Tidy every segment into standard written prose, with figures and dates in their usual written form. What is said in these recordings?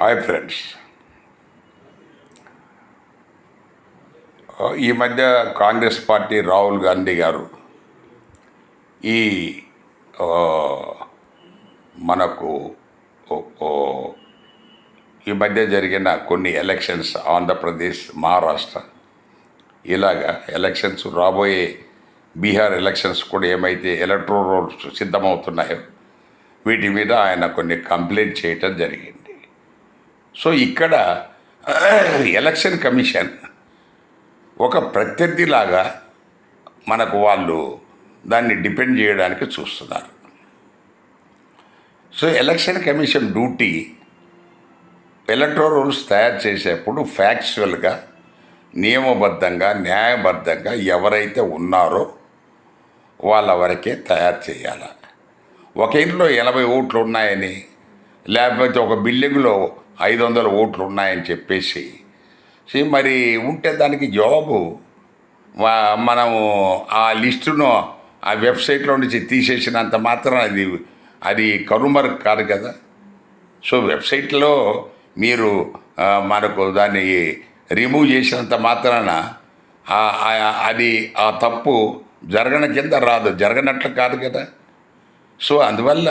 Hi friends. ఈ మధ్య Congress party Rahul Gandhi గారు ఈ ఆ, మనకు ఈ మధ్య జరిగిన కొన్ని ఎలక్షన్స్ ఆంధ్రప్రదేశ్, మహారాష్ట్ర ఇలాగా ఎలక్షన్స్ రాబోయే బీహార్ ఎలక్షన్స్ కూడా ఏమైతే ఎలక్ట్రల్ రోల్స్ సిద్ధమవుతున్నాయో వీటి మీద ఆయన కొన్ని కంప్లైంట్ చేయటం జరిగింది. సో ఇక్కడ ఎలక్షన్ కమిషన్ ఒక ప్రత్యర్థిలాగా మనకు వాళ్ళు దాన్ని డిపెండ్ చేయడానికి చూస్తున్నారు. So election commission duty electoral rules తయారు చేసేప్పుడు ఫ్యాక్చువల్గా, నియమబద్ధంగా, న్యాయబద్ధంగా ఎవరైతే ఉన్నారో వాళ్ళ వరకే తయారు చేయాలి. ఒక ఇంట్లో 80 ఓట్లు ఉన్నాయని, లేకపోతే ఒక బిల్డింగ్లో 500 ఓట్లు ఉన్నాయని చెప్పేసి మరి ఉంటే దానికి జవాబు మనము ఆ లిస్టును ఆ వెబ్సైట్లో నుంచి తీసేసినంత మాత్రం అది కనుమరు కాదు కదా. సో వెబ్సైట్లో మీరు మనకు దాన్ని రిమూవ్ చేసినంత మాత్రాన అది ఆ తప్పు కింద రాదు, జరగనట్లు కాదు కదా. సో అందువల్ల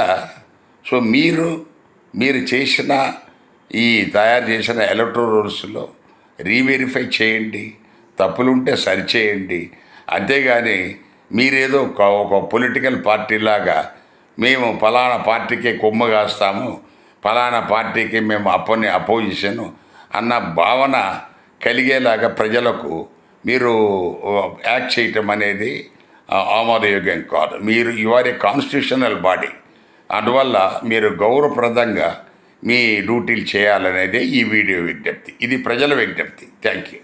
మీరు చేసిన ఈ తయారు చేసిన ఎలక్ట్రల్ రూల్స్లో రీవెరిఫై చేయండి, తప్పులుంటే సరిచేయండి. అంతేగాని మీరేదో ఒక పొలిటికల్ పార్టీలాగా మేము ఫలానా పార్టీకే కొమ్ము కాస్తాము, ఫలానా పార్టీకి మేము అపోజిషను అన్న భావన కలిగేలాగా ప్రజలకు మీరు యాక్ట్ చేయటం అనేది ఆమోదయోగ్యం కాదు. You are a constitutional body. అందువల్ల మీరు గౌరవప్రదంగా మీ డ్యూటీలు చేయాలనేదే ఈ వీడియో విజ్ఞప్తి. ఇది ప్రజల విజ్ఞప్తి. Thank you.